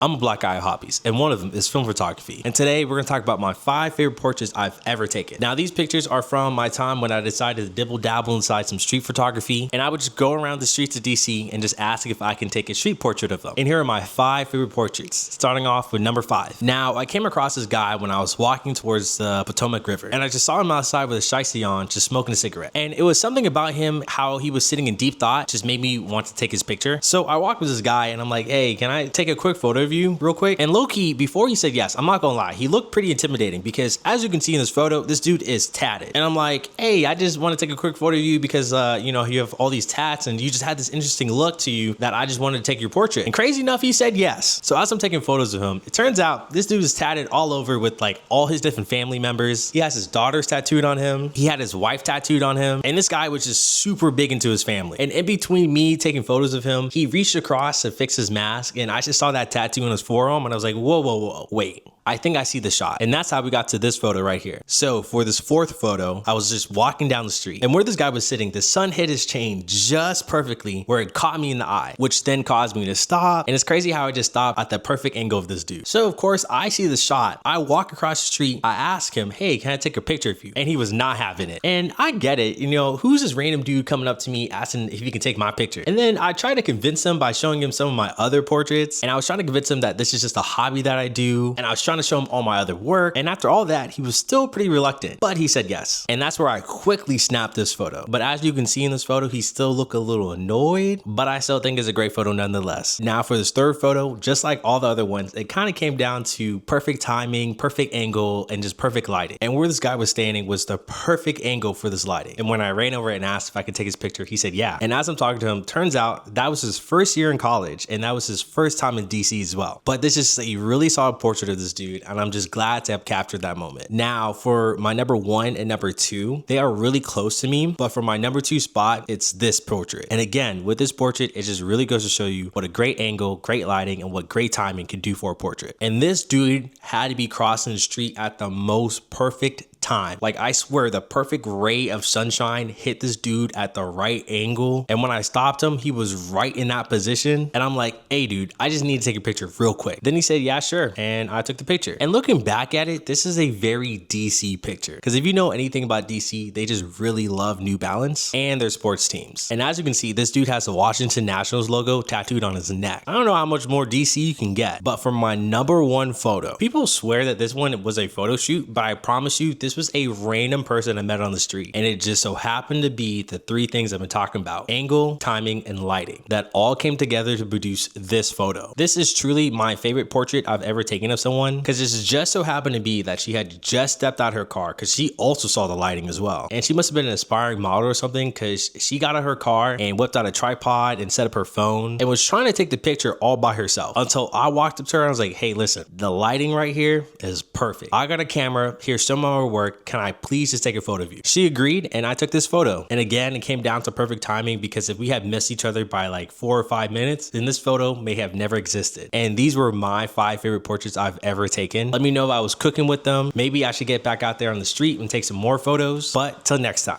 I'm a black guy of hobbies, and one of them is film photography. And today we're gonna talk about my 5 favorite portraits I've ever taken. Now, these pictures are from my time when I decided to dibble dabble inside some street photography, and I would just go around the streets of DC and just ask if I can take a street portrait of them. And here are my 5 favorite portraits, starting off with number 5. Now, I came across this guy when I was walking towards the Potomac River, and I just saw him outside with a shiesty on, just smoking a cigarette. And it was something about him, how he was sitting in deep thought, just made me want to take his picture. So I walked with this guy, and I'm like, hey, can I take a quick photo of you real quick? And low-key, before he said yes, I'm not gonna lie, he looked pretty intimidating because as you can see in this photo, this dude is tatted. And I'm like, hey, I just want to take a quick photo of you because you know, you have all these tats and you just had this interesting look to you that I just wanted to take your portrait. And crazy enough, he said yes. So as I'm taking photos of him, it turns out this dude is tatted all over with like all his different family members. He has his daughters tattooed on him. He had his wife tattooed on him. And this guy was just super big into his family. And in between me taking photos of him, he reached across to fix his mask, and I just saw that tattoo on his forearm, and I was like, whoa, wait. I think I see the shot. And that's how we got to this photo right here. So for this 4th photo, I was just walking down the street, and where this guy was sitting, the sun hit his chain just perfectly where it caught me in the eye, which then caused me to stop. And it's crazy how I just stopped at the perfect angle of this dude. So of course I see the shot. I walk across the street. I ask him, hey, can I take a picture of you? And he was not having it. And I get it. You know, who's this random dude coming up to me asking if he can take my picture? And then I tried to convince him by showing him some of my other portraits. And I was trying to convince him that this is just a hobby that I do. And I was trying to show him all my other work. And after all that, he was still pretty reluctant, but he said yes. And that's where I quickly snapped this photo. But as you can see in this photo, he still looked a little annoyed, but I still think it's a great photo nonetheless. Now for this 3rd photo, just like all the other ones, it kind of came down to perfect timing, perfect angle, and just perfect lighting. And where this guy was standing was the perfect angle for this lighting. And when I ran over and asked if I could take his picture, he said yeah. And as I'm talking to him, turns out that was his first year in college, and that was his first time in DC as well. But this is a really solid portrait of this dude, and I'm just glad to have captured that moment. Now for my number 1 and number 2, they are really close to me, but for my number 2 spot, it's this portrait. And again, with this portrait, it just really goes to show you what a great angle, great lighting, and what great timing can do for a portrait. And this dude had to be crossing the street at the most perfect time. Like, I swear the perfect ray of sunshine hit this dude at the right angle, and when I stopped him, he was right in that position, and I'm like, hey dude, I just need to take a picture real quick. Then he said yeah, sure, and I took the picture. And looking back at it, this is a very DC picture, because if you know anything about DC, they just really love New Balance and their sports teams. And as you can see, this dude has the Washington Nationals logo tattooed on his neck. I don't know how much more DC you can get, but for my number 1 photo, people swear that this one was a photo shoot, but I promise you, this was a random person I met on the street, and it just so happened to be the 3 things I've been talking about: angle, timing, and lighting, that all came together to produce this photo. This is truly my favorite portrait I've ever taken of someone, because it just so happened to be that she had just stepped out her car, because she also saw the lighting as well, and she must have been an aspiring model or something, because she got out of her car and whipped out a tripod and set up her phone and was trying to take the picture all by herself, until I walked up to her and I was like, hey, listen, the lighting right here is perfect. I got a camera, here's some of our work, can I please just take a photo of you? She agreed, and I took this photo. And again, it came down to perfect timing, because if we had missed each other by like 4 or 5 minutes, then this photo may have never existed. And these were my 5 favorite portraits I've ever taken. Let me know if I was cooking with them. Maybe I should get back out there on the street and take some more photos. But till next time.